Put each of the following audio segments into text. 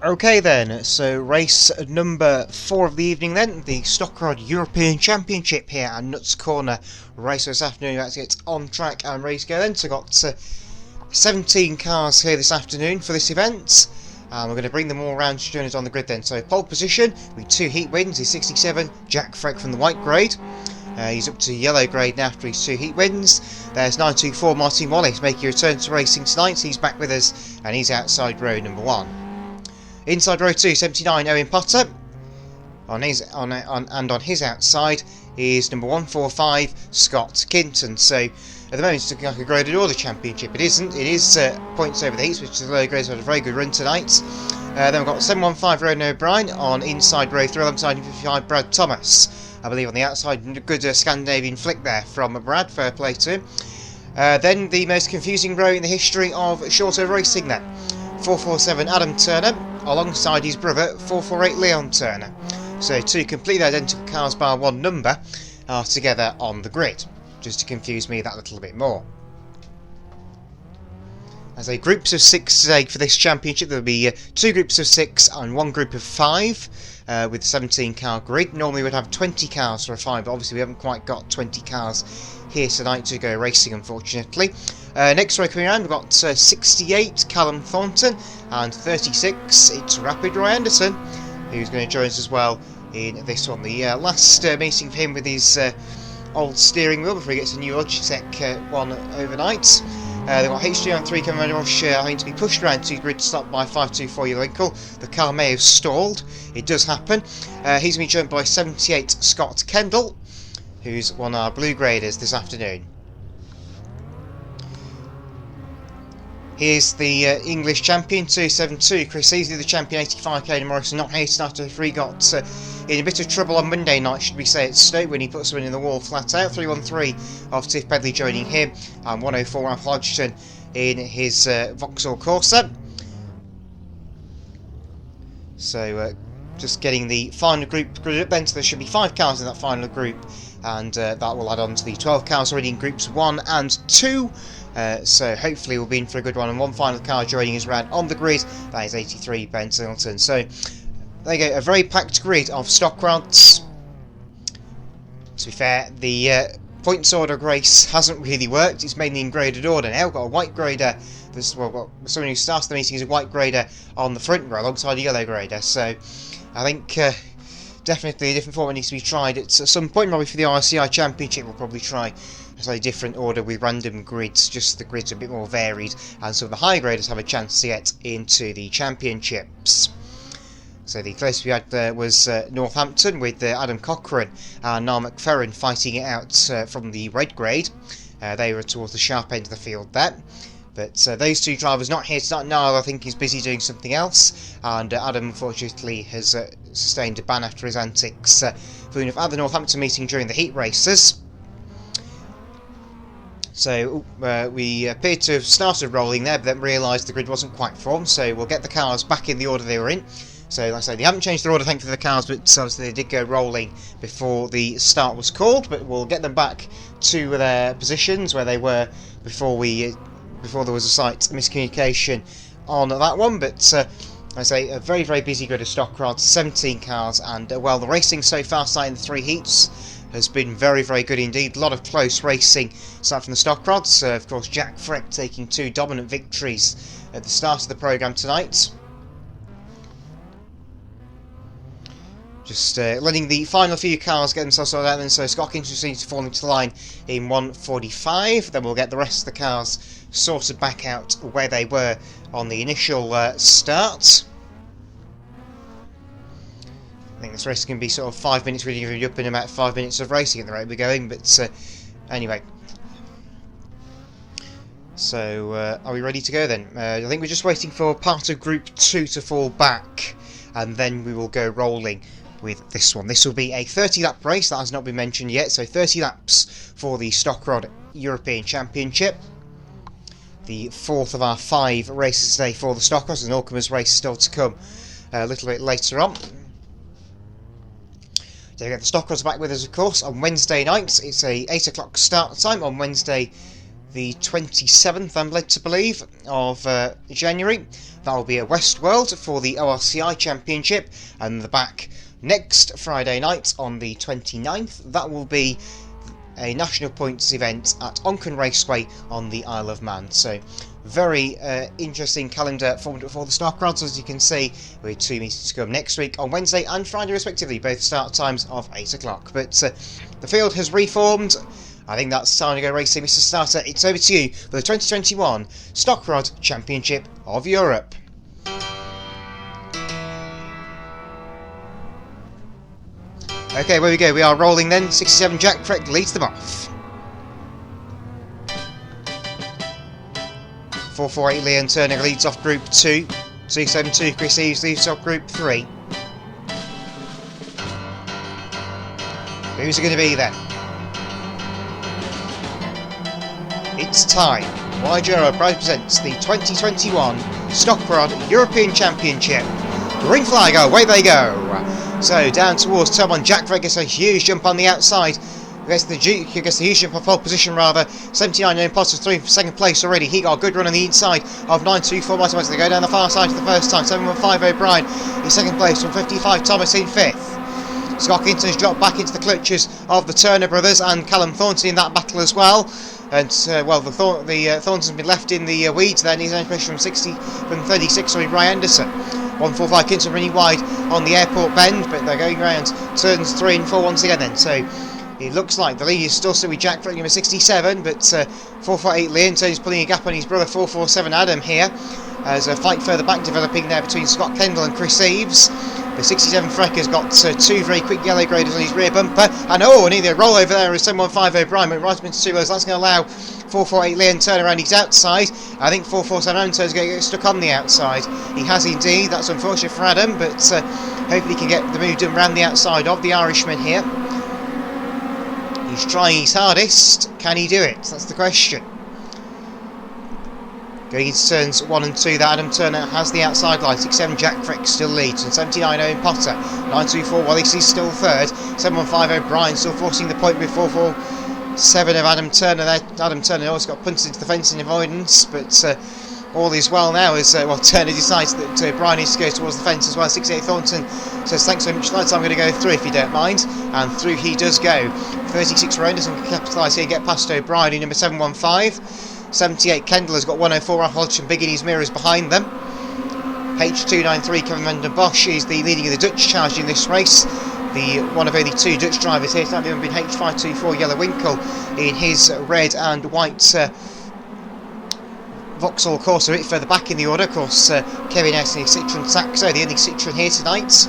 Okay then, so race number 4 of the evening then, the Stockrod European Championship here at Nuts Corner. Race this afternoon, let's get on track and ready to go then. So got 17 cars here this afternoon for this event. We're going to bring them all around to join us on the grid then. So pole position, with 2 heat wins, is 67, Jack Freck from the white grade. He's up to yellow grade now after his 2 heat wins. There's 924 Martin Wallace making a return to racing tonight. He's back with us and he's outside row number 1. Inside row 2, 79 Owen Potter. On his outside is number 145 Scott Kinton. So at the moment it's looking like a graded order championship. It isn't. It is points over the heats, which is the low grade. So had a very good run tonight. Then we've got 715 Ronan O'Brien on inside row 3 alongside 55 Brad Thomas. I believe on the outside, good Scandinavian flick there from Brad. Fair play to him. Then the most confusing row in the history of short over racing then. 447 Adam Turner alongside his brother 448 Leon Turner. So 2 completely identical cars bar 1 number are together on the grid, just to confuse me that little bit more. As a groups of 6 today for this championship, there will be 2 groups of 6 and 1 group of 5 with 17 car grid. Normally we'd have 20 cars for a 5, but obviously we haven't quite got 20 cars here tonight to go racing, unfortunately. Next row coming around, we've got 68 Callum Thornton and 36 it's Rapid Roy Anderson, who's going to join us as well in this one. The last meeting for him with his old steering wheel before he gets a new Logitech one overnight. They've got HD on 3 coming around Rush, having to be pushed around to grid to stop by 524 Winkle. The car may have stalled. It does happen. He's going to be joined by 78 Scott Kendall, who's one of our blue graders this afternoon. Here's the English champion, 272, Chris Easley, the champion, 85, Caden Morrison, not here tonight after he got in a bit of trouble on Monday night, should we say, at Stoke when he put someone in the wall flat out. 313 of Tiff Pedley joining him, and 104 Ralph Hodgson in his Vauxhall Corsa. So just getting the final group grid up then, so there should be 5 cars in that final group, and that will add on to the 12 cars already in groups 1 and 2. So hopefully we'll be in for a good one, and one final car joining us around on the grid, that is 83 Ben Singleton. So there you go, a very packed grid of stock rods. To be fair, the points order race hasn't really worked. It's mainly in graded order now. We've got a white grader, someone who starts the meeting is a white grader on the front row alongside a yellow grader. So I think definitely a different format needs to be tried at some point. Probably for the RCI Championship we'll probably try a slightly different order with random grids, just the grids are a bit more varied, and so the high graders have a chance to get into the championships. So the closest we had there was Northampton with Adam Cochrane and Niall McFerrin fighting it out from the red grade. They were towards the sharp end of the field there. But those 2 drivers not here tonight. Niall, I think, is busy doing something else, and Adam unfortunately has sustained a ban after his antics at the Northampton meeting during the heat races. So we appeared to have started rolling there, but then realised the grid wasn't quite formed, so we'll get the cars back in the order they were in. So like I say, they haven't changed their order, thankfully, for the cars, but obviously they did go rolling before the start was called, but we'll get them back to their positions where they were before there was a slight miscommunication on that one. But I say a very, very busy grid of stock rods, 17 cars, and well, the racing so far starting the 3 heats has been very, very good indeed. A lot of close racing starting from the stock rods. Of course, Jack Freck taking 2 dominant victories at the start of the programme tonight. Just letting the final few cars get themselves sorted out then, so Scott Kinton seems to fall into the line in 145. Then we'll get the rest of the cars sorted back out where they were on the initial start. I think this race can be sort of 5 minutes, really up in about 5 minutes of racing at the rate we're going, but anyway. So are we ready to go then? I think we're just waiting for part of Group 2 to fall back, and then we will go rolling with this one. This will be a 30-lap race, that has not been mentioned yet, so 30 laps for the Stockrod European Championship. The 4th of our 5 races today for the Stockrods, and Allcomers race still to come a little bit later on. Don't forget the Stockrods are back with us, of course, on Wednesday nights. It's a 8 o'clock start time on Wednesday the 27th, I'm led to believe, of January. That will be at Westworld for the ORCI Championship, and the back next Friday night on the 29th. That will be a national points event at Onchan Raceway on the Isle of Man. So very interesting calendar for the Stockrods, as you can see, with 2 meetings to come next week on Wednesday and Friday respectively, both start times of 8 o'clock. But the field has reformed. I think that's time to go racing. Mr. Starter, it's over to you for the 2021 Stockrod Championship of Europe. Okay, where we go, we are rolling then. 67 Jack Freck leads them off. 448 Leon Turner leads off Group 2. 272 Chris Eves leads off Group 3. Who's it going to be then? It's time. Wydgerroad proudly presents the 2021 Stockrod European Championship. Green flag, away they go. So down towards turn one, Jack Freck gets a huge jump on the outside. Gets the huge jump on pole position rather. 79 known Potter through second place already. He got a good run on the inside of 924 Mighty. They go down the far side for the first time. 715 O'Brien in second place, from 55 Thomas in fifth. Scott Hinton has dropped back into the clutches of the Turner brothers and Callum Thornton in that battle as well. And well, the Thornton's been left in the weeds then. He's only pressure from 36 on Ray Anderson. 145 Kinson running wide on the airport bend, but they're going round turns 3 and 4 once again then. So it looks like the lead is still with Jack Freck number 67, but 448 Leonton is pulling a gap on his brother 447 Adam here. As a fight further back developing there between Scott Kendall and Chris Eves. The 67 Freck has got 2 very quick yellow graders on his rear bumper. And nearly a roll over there as 715 O'Brien went right up into 2 rows. That's going to allow 448 Leon Turner around his outside. I think 447 Adam Turner's going to get stuck on the outside. He has indeed. That's unfortunate for Adam, but hopefully he can get the move done around the outside of the Irishman here. He's trying his hardest. Can he do it? That's the question. Going into turns 1 and 2, that Adam Turner has the outside line. 6-7 Jack Freck still leads, and 79 Owen Potter. 9-2-4 Wallace is still third. 7-1-5 O'Brien still forcing the point with 4-4-7 of Adam Turner there. Adam Turner always got punted into the fence in avoidance, but all is well now as Turner decides that O'Brien needs to go towards the fence as well. 6-8 Thornton says thanks so much lads, I'm going to go through if you don't mind, and through he does go. 36 Ronderson can capitalise here and get past O'Brien in number 715. 78 Kendall has got 104 Ralph Hodgson big in his mirrors behind them. H293 Kevin van den Bosch is the leading of the Dutch charge in this race. The one of only 2 Dutch drivers here. That have been H524 Yellow Winkle in his red and white Vauxhall Corsa. A bit further back in the order, of course, Kevin S and his Citroen Saxo, the only Citroen here tonight.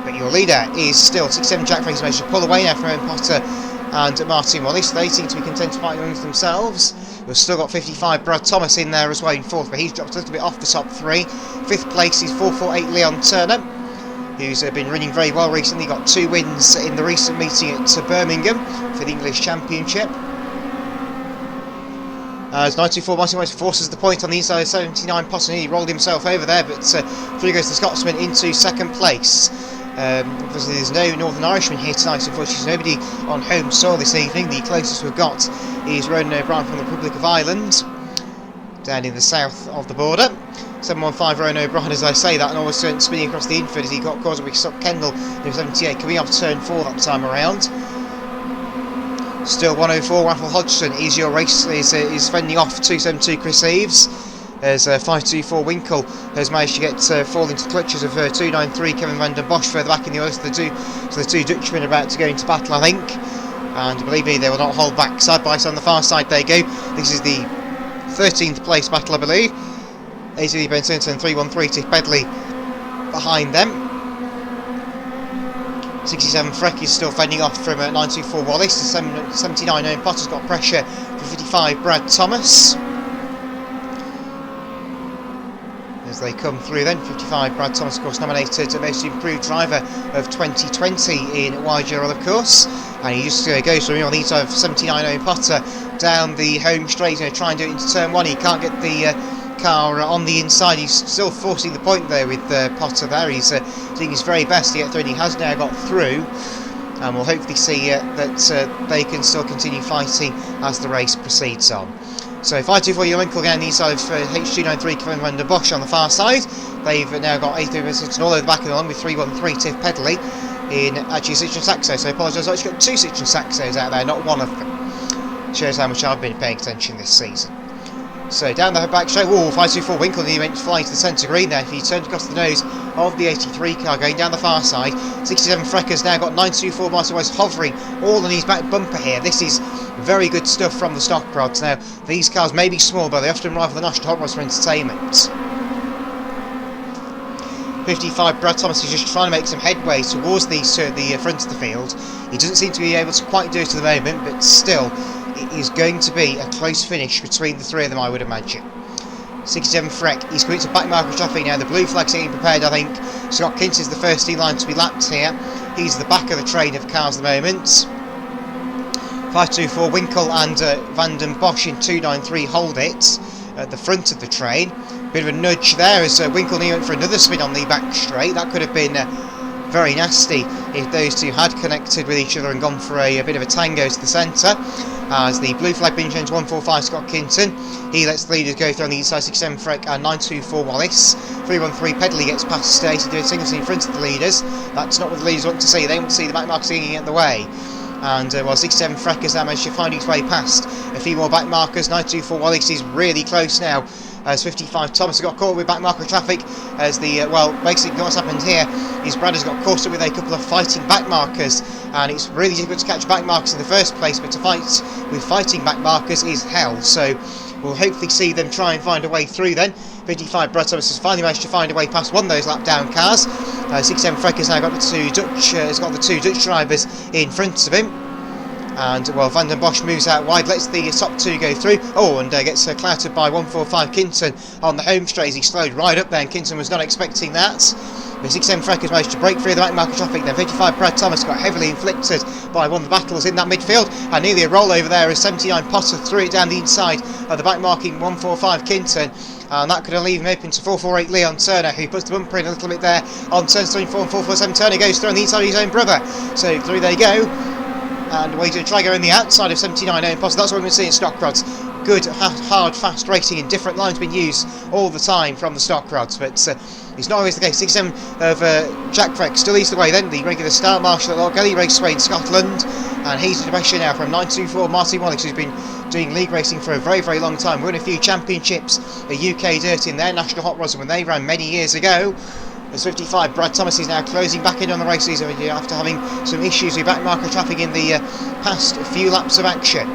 But your leader is still 6-7 Jack Freck, managed to pull away now from Owen Potter and Martin Wallace. They seem to be content to fight amongst themselves. We've still got 55 Brad Thomas in there as well in 4th, but he's dropped a little bit off the top 3. 5th place is 448 Leon Turner, who's been running very well recently. Got 2 wins in the recent meeting at Birmingham for the English Championship. As 924 Martin Wallace forces the point on the inside of 79 Potter. He rolled himself over there, but through goes the Scotsman into 2nd place. Obviously there's no Northern Irishman here tonight, unfortunately there's nobody on home soil this evening. The closest we've got is Ronan O'Brien from the Republic of Ireland, down in the south of the border. 715 Ronan O'Brien, as I say that, and always spinning across the infield as he got caught with Scott Kendall in 78, coming off turn 4 that time around. Still 104 Raffle Hodgson is your race, is fending off 272 Chris Eves. As 524 Winkle has managed to get fall into the clutches of 293 Kevin van den Bosch further back in the order. So the two Dutchmen are about to go into battle, I think. And believe me, they will not hold back. Side by side on the far side they go. This is the 13th place battle, I believe. ACD Benson and 313 Tiff Bedley behind them. 67 Freck is still fending off from 924 Wallace. 79 Owen Potter's got pressure for 55 Brad Thomas. As they come through then, 55 Brad Thomas, of course, nominated Most Improved Driver of 2020 in Wydgerroad, of course, and he just goes from on the inside of 79 Owen Potter down the home straight, try and do it into turn 1. He can't get the car on the inside. He's still forcing the point there with Potter there. He's doing his very best to get through, and he has now got through, and we'll hopefully see that they can still continue fighting as the race proceeds on. So 524 Winkle again, the inside of H293 Kevin van der Bosch on the far side. They've now got 83 all over the back of the line with 313 Tiff Pedley in actually Citroen Saxo. So I apologise, I've actually got 2 Citroen Saxos out there, not one of them. Shows how much I've been paying attention this season. So down the back straight, 524 Winkle, and he went flying to the centre green there. He turned across the nose of the 83 car going down the far side. 67 Frecker's now got 924 Martin Weiss hovering all on his back bumper here. This is very good stuff from the stock rods. Now, these cars may be small, but they often rival the National Hot Rods for entertainment. 55 Brad Thomas is just trying to make some headway towards the front of the field. He doesn't seem to be able to quite do it at the moment, but still, it is going to be a close finish between the three of them, I would imagine. 67 Freck, he's coming to back marker traffic now. The blue flag's getting prepared, I think. Scott Kint is the first in line to be lapped here. He's the back of the train of cars at the moment. 524 Winkle and Van den Bosch in 293 hold it at the front of the train. Bit of a nudge there as Winkle went for another spin on the back straight. That could have been very nasty if those two had connected with each other and gone for a bit of a tango to the centre. As the blue flag bin change 145 Scott Kinton, he lets the leaders go through on the inside. 67 Freck and 924 Wallace. 313 Pedley gets past Stacey doing singles in front of the leaders. That's not what the leaders want to see. They want to see the back markers getting in the way. And while 67 Freck has now managed to find his way past a few more back markers, 924 Wallace is really close now. As 55 Thomas has got caught with back marker traffic as the, basically what's happened here is Brad has got caught up with a couple of fighting back markers, and it's really difficult to catch back markers in the first place, but to fight with fighting back markers is hell, so we'll hopefully see them try and find a way through then. 55 Brad Thomas has finally managed to find a way past one of those lap down cars. 67 Freck has now got the two Dutch drivers in front of him. And, Van den Bosch moves out wide, lets the top two go through. And gets clouted by 145 Kinton on the home straight as he slowed right up there, and Kinton was not expecting that. But 67 Freck has managed to break through the back marker traffic. Then 55 Brad Thomas got heavily inflicted by one of the battles in that midfield, and nearly a rollover there as 79 Potter threw it down the inside of the back marking 145 Kinton. And that could leave him open to 448 Leon Turner, who puts the bumper in a little bit there on turns 3 and 4 and 447. Turner goes through on the inside of his own brother. So through they go. And way to try going the outside of 79 Owen Potter. That's what we're seeing in stock rods. Good, hard, fast racing in different lines being used all the time from the stock rods, but it's not always the case. 67 of Jack Freck still leads the way then, the regular start marshal at Lochgelly Raceway in Scotland, and he's in the pressure now from 924 Martin Wallace, who's been doing league racing for a very, very long time. Won a few championships at UK Dirt in their national hot rods when they ran many years ago. As 55 Brad Thomas is now closing back in on the race season after having some issues with back marker traffic in the past few laps of action.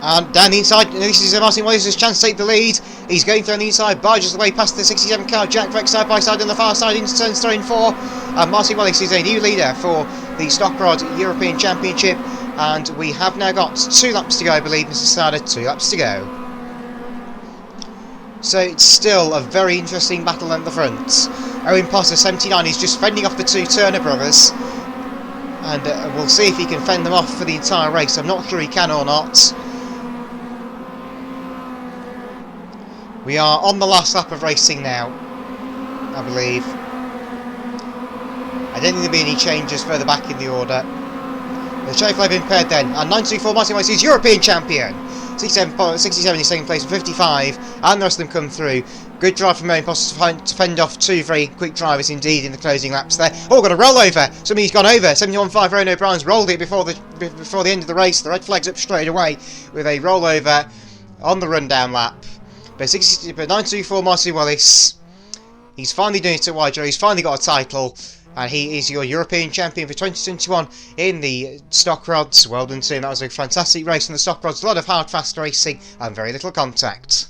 And down the inside, this is Martin Wallace's chance to take the lead. He's going through on the inside, barges the way past the 67 car. Jack Freck side by side on the far side into turns 3 and 4. And Martin Wallace is a new leader for the Stock Rod European Championship. And we have now got 2 laps to go, I believe, Mr. Starder. 2 laps to go. So it's still a very interesting battle at the front. Owen Potter, 79, is just fending off the 2 Turner brothers. And we'll see if he can fend them off for the entire race. I'm not sure he can or not. We are on the last lap of racing now, I believe. I don't think there'll be any changes further back in the order. The chauffeur flag been paired then, and 924 Martin Wallace is European champion. 67 is second place, 55, and the rest of them come through. Good drive from Owen Potter to fend off 2 very quick drivers indeed in the closing laps there. Got a rollover. Somebody's gone over. 71.5 Rowan O'Brien's rolled it before the end of the race. The red flag's up straight away with a rollover on the rundown lap. But 924 Martin Wallace, he's finally doing it at Wydra. He's finally got a title. And he is your European champion for 2021 in the stock rods. Well done to him. That was a fantastic race in the stock rods. A lot of hard, fast racing and very little contact.